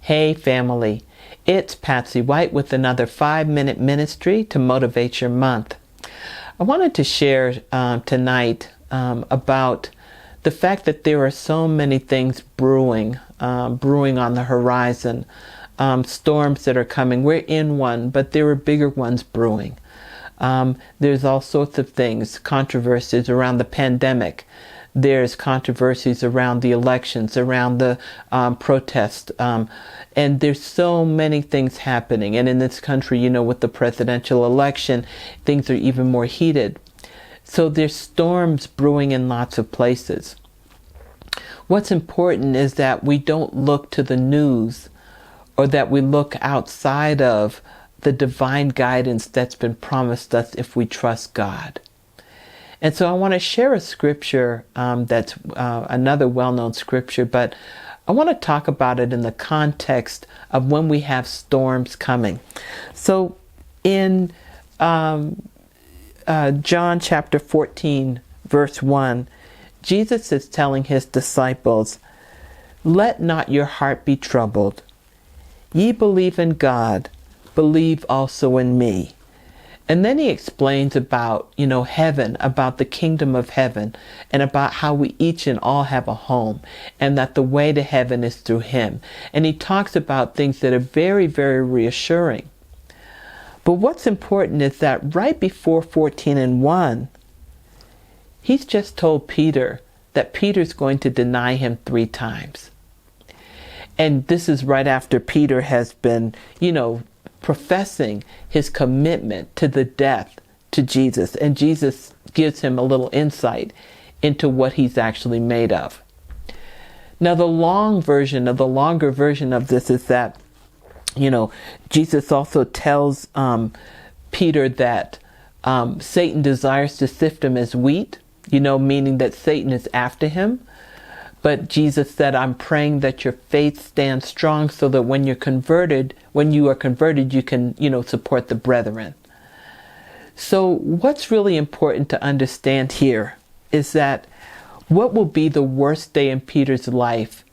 Hey family, it's Patsy White with another 5-minute ministry to motivate your month. I wanted to share tonight about the fact that there are so many things brewing on the horizon, storms that are coming. We're in one, but there are bigger ones brewing. There's all sorts of things, controversies around the pandemic. There's controversies around the elections, around the protests, and there's so many things happening. And in this country, with the presidential election, things are even more heated. So there's storms brewing in lots of places. What's important is that we don't look to the news, or that we look outside of the divine guidance that's been promised us if we trust God. And so I want to share a scripture that's another well-known scripture, but I want to talk about it in the context of when we have storms coming. So in John chapter 14, verse 1, Jesus is telling his disciples, "Let not your heart be troubled. Ye believe in God, believe also in me." And then he explains about, heaven, about the kingdom of heaven, and about how we each and all have a home, and that the way to heaven is through him. And he talks about things that are very, very reassuring. But what's important is that right before 14:1, he's just told Peter that Peter's going to deny him 3 times. And this is right after Peter has been, professing his commitment to the death to Jesus. And Jesus gives him a little insight into what he's actually made of. Now, the longer version of this is that, Jesus also tells Peter that Satan desires to sift him as wheat, meaning that Satan is after him. But Jesus said, "I'm praying that your faith stands strong so that when you are converted, you can, support the brethren." So what's really important to understand here is that what will be the worst day in Peter's life,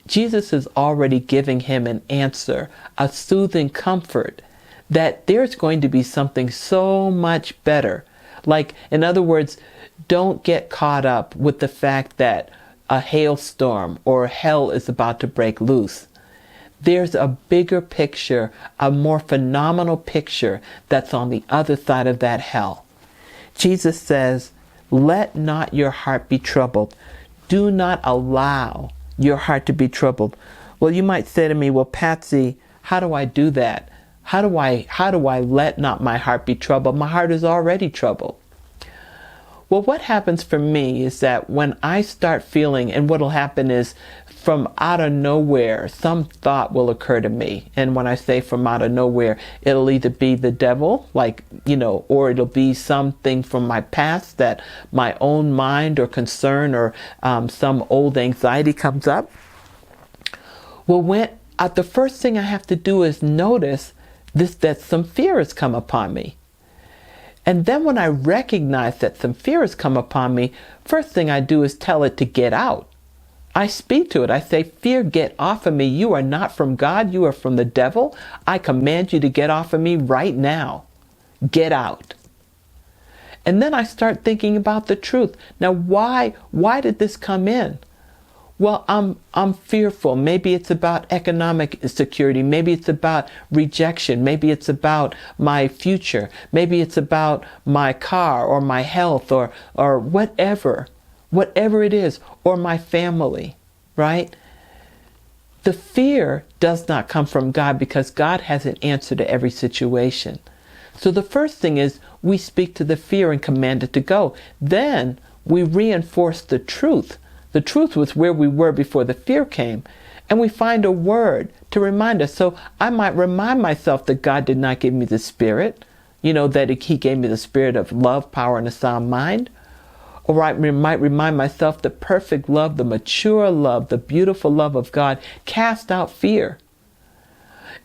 Jesus is already giving him an answer, a soothing comfort, that there's going to be something so much better. Like, in other words, don't get caught up with the fact that a hailstorm or hell is about to break loose. There's a bigger picture, a more phenomenal picture that's on the other side of that hell. Jesus says, "Let not your heart be troubled." Do not allow your heart to be troubled. Well, you might say to me, "Well, Patsy, how do I do that? How do I let not my heart be troubled? My heart is already troubled." Well, what happens for me is that when I start feeling, and what'll happen is from out of nowhere, some thought will occur to me. And when I say from out of nowhere, it'll either be the devil, or it'll be something from my past that my own mind or concern or some old anxiety comes up. Well, the first thing I have to do is notice that some fear has come upon me. And then when I recognize that some fear has come upon me, first thing I do is tell it to get out. I speak to it. I say, "Fear, get off of me. You are not from God. You are from the devil. I command you to get off of me right now. Get out." And then I start thinking about the truth. Now, why did this come in? Well, I'm fearful. Maybe it's about economic insecurity. Maybe it's about rejection. Maybe it's about my future. Maybe it's about my car or my health or whatever it is, or my family, right? The fear does not come from God because God has an answer to every situation. So the first thing is we speak to the fear and command it to go. Then we reinforce the truth. The truth was where we were before the fear came. And we find a word to remind us. So I might remind myself that God did not give me the spirit, that he gave me the spirit of love, power, and a sound mind. Or I might remind myself the perfect love, the mature love, the beautiful love of God cast out fear.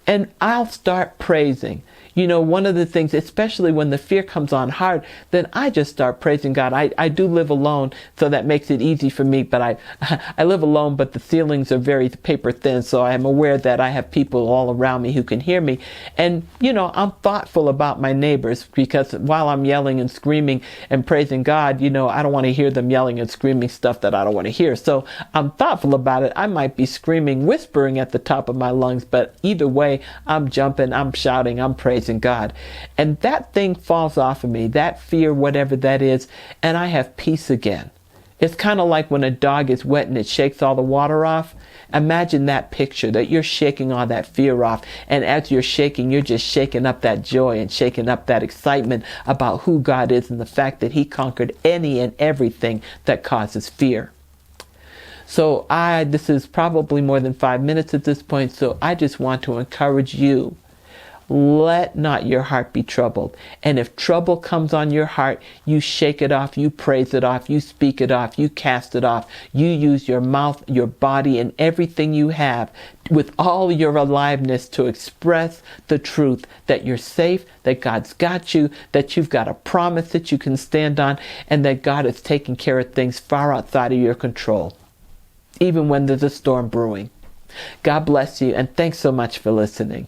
And I'll start praising. One of the things, especially when the fear comes on hard, then I just start praising God. I do live alone, so that makes it easy for me, but I live alone, but the ceilings are very paper thin, so I am aware that I have people all around me who can hear me. And, I'm thoughtful about my neighbors, because while I'm yelling and screaming and praising God, I don't want to hear them yelling and screaming stuff that I don't want to hear. So I'm thoughtful about it. I might be screaming, whispering at the top of my lungs, but either way, I'm jumping, I'm shouting, I'm praising God. And that thing falls off of me, that fear, whatever that is, and I have peace again. It's kind of like when a dog is wet and it shakes all the water off. Imagine that picture, that you're shaking all that fear off. And as you're shaking, you're just shaking up that joy and shaking up that excitement about who God is and the fact that he conquered any and everything that causes fear. So this is probably more than 5 minutes at this point. So I just want to encourage you. Let not your heart be troubled. And if trouble comes on your heart, you shake it off, you praise it off, you speak it off, you cast it off. You use your mouth, your body, and everything you have with all your aliveness to express the truth that you're safe, that God's got you, that you've got a promise that you can stand on, and that God is taking care of things far outside of your control, even when there's a storm brewing. God bless you, and thanks so much for listening.